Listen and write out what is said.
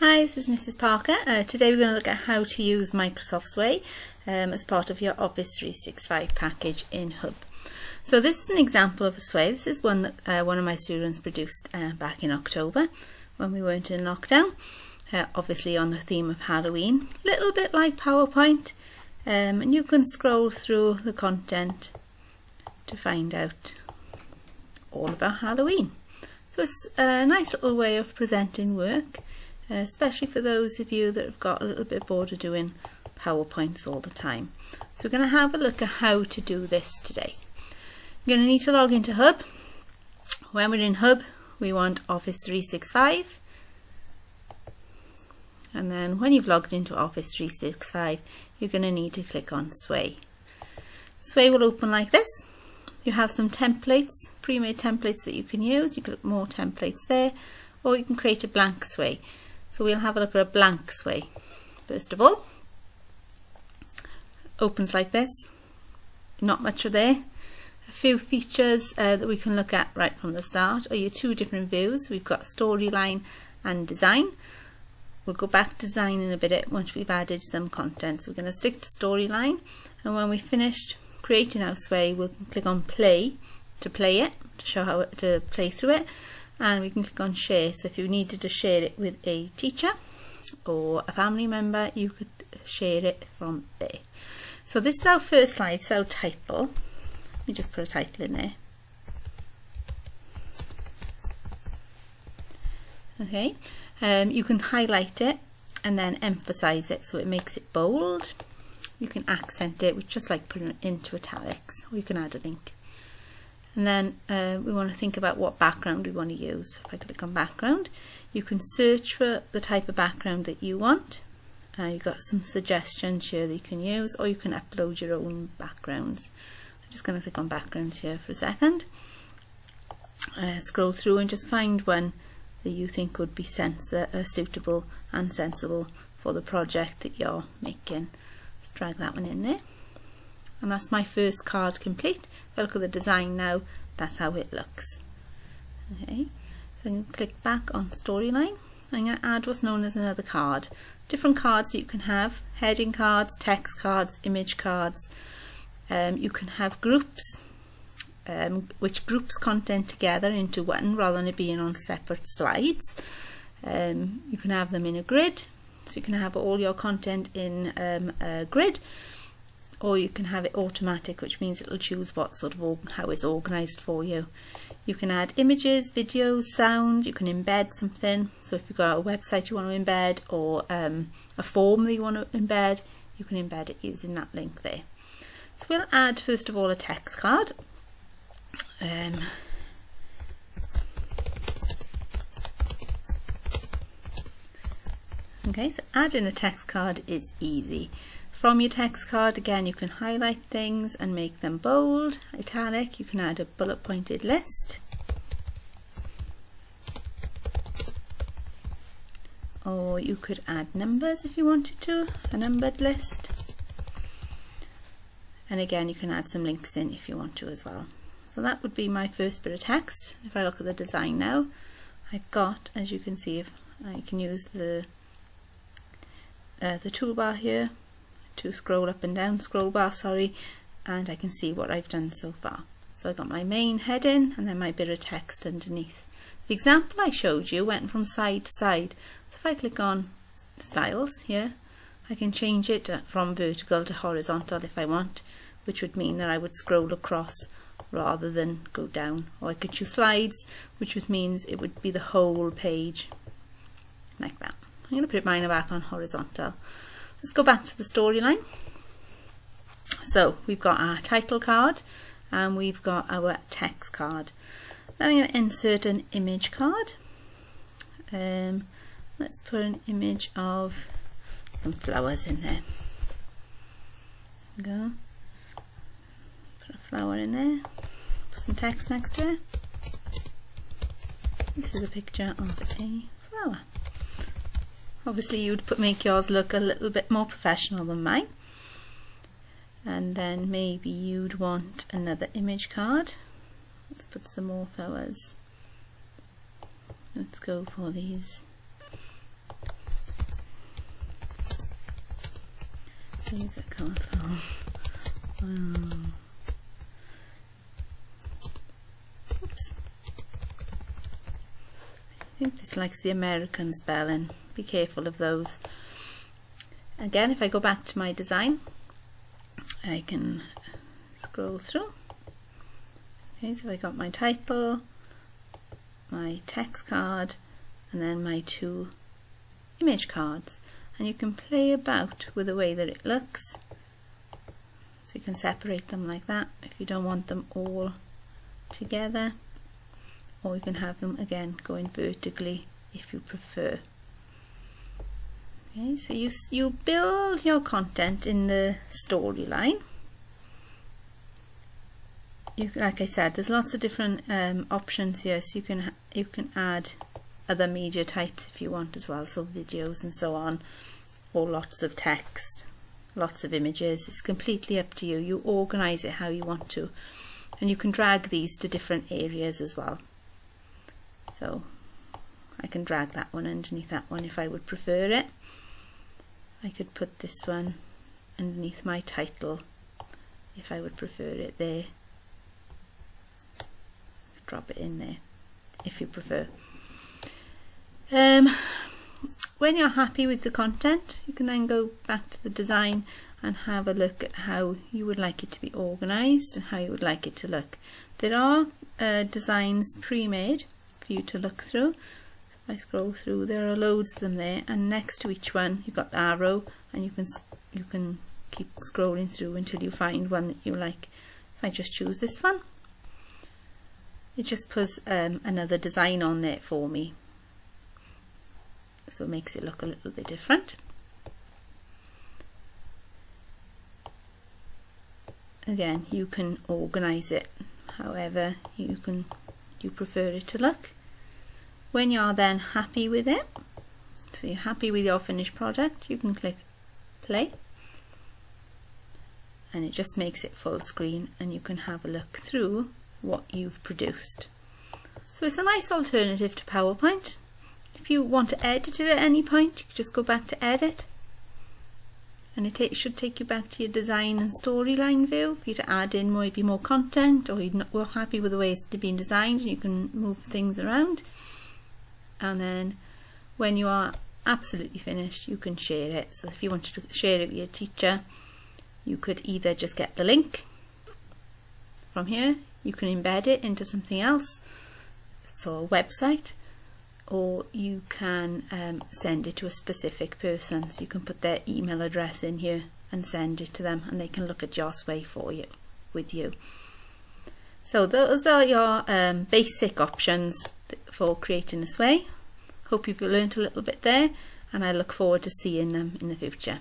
Hi, this is Mrs. Parker. Today we're going to look at how to use Microsoft Sway as part of your Office 365 package in Hub. So this is an example of a Sway. This is one that one of my students produced back in October when we weren't in lockdown, obviously on the theme of Halloween. Little bit like PowerPoint, and you can scroll through the content to find out all about Halloween. So it's a nice little way of presenting work, especially for those of you that have got a little bit bored of doing PowerPoints all the time. So we're going to have a look at how to do this today. You're going to need to log into Hub. When we're in Hub, we want Office 365. And then when you've logged into Office 365, you're going to need to click on Sway. Sway will open like this. You have some templates, pre-made templates that you can use. You can put more templates there, or you can create a blank Sway. So we'll have a look at a blank Sway. First of all, opens like this. Not much are there. A few features that we can look at right from the start are your two different views. We've got storyline and design. We'll go back to design in a bit once we've added some content. So we're going to stick to storyline, and when we've finished creating our Sway, we'll click on play to play it, to show how to play through it, and we can click on share. So if you needed to share it with a teacher or a family member, you could share it from there. So this is our first slide, so title. Let me just put a title in there. Okay, you can highlight it and then emphasize it so it makes it bold. You can accent it with just like putting it into italics, or you can add a link. And then we want to think about what background we want to use. If I click on background, you can search for the type of background that you want. You've got some suggestions here that you can use, or you can upload your own backgrounds. I'm just going to click on backgrounds here for a second. Scroll through and just find one that you think would be suitable and sensible for the project that you're making. Let's drag that one in there. And that's my first card complete. If I look at the design now, that's how it looks. Okay, so I'm going to click back on storyline. I'm going to add what's known as another card. Different cards that you can have: heading cards, text cards, image cards. You can have groups, which groups content together into one rather than it being on separate slides. You can have them in a grid, so you can have all your content in a grid, or you can have it automatic, which means it'll choose what sort of how it's organized for you. You can add images, videos, sound. You can embed something. So if you've got a website you want to embed, or a form that you want to embed, you can embed it using that link there. So we'll add first of all a text card. Okay, so adding a text card is easy. From your text card, again, you can highlight things and make them bold, italic. You can add a bullet pointed list, or you could add numbers if you wanted to, a numbered list. And again, you can add some links in if you want to as well. So that would be my first bit of text. If I look at the design now, I've got, as you can see, if I can use the toolbar here to scroll up and down, scroll bar, sorry, and I can see what I've done so far. So I've got my main heading and then my bit of text underneath. The example I showed you went from side to side. So if I click on styles here, I can change it from vertical to horizontal if I want, which would mean that I would scroll across rather than go down. Or I could choose slides, which means it would be the whole page, like that. I'm going to put mine back on horizontal. Let's go back to the storyline. So we've got our title card and we've got our text card. Then I'm going to insert an image card. Let's put an image of some flowers in there. Go. Put a flower in there. Put some text next to it. This is a picture of a flower. Obviously you'd make yours look a little bit more professional than mine. And then maybe you'd want another image card. Let's put some more flowers. Let's go for these These are colourful. Wow. Oops. I think this likes the American spelling. Be careful of those. Again, if I go back to my design, I can scroll through. Okay, so I got my title, my text card, and then my 2 image cards. And you can play about with the way that it looks. So you can separate them like that if you don't want them all together, or you can have them again going vertically if you prefer. Okay, so you build your content in the storyline. Like I said, there's lots of different options here, so you can add other media types if you want as well, so videos and so on, or lots of text, lots of images. It's completely up to you. You organize it how you want to, and you can drag these to different areas as well. So I can drag that one underneath that one if I would prefer it. I could put this one underneath my title if I would prefer it there. Drop it in there if you prefer. When you're happy with the content, you can then go back to the design and have a look at how you would like it to be organized and how you would like it to look. There are designs pre-made for you to look through. If I scroll through, there are loads of them there, and next to each one you've got the arrow, and you can keep scrolling through until you find one that you like. If I just choose this one, it just puts another design on there for me, so it makes it look a little bit different. Again, you can organize it however you prefer it to look. When you're then happy with it, so you're happy with your finished product, you can click play, and it just makes it full screen, and you can have a look through what you've produced. So it's a nice alternative to PowerPoint. If you want to edit it at any point, you can just go back to edit, and it should take you back to your design and storyline view for you to add in maybe more content, or you're happy with the way it's been designed and you can move things around. And then when you are absolutely finished, you can share it. So if you wanted to share it with your teacher, you could either just get the link from here, you can embed it into something else, so a website, or you can send it to a specific person. So you can put their email address in here and send it to them, and they can look at your sway for you, with you. So those are your basic options for creating a sway. Hope you've learnt a little bit there, and I look forward to seeing them in the future.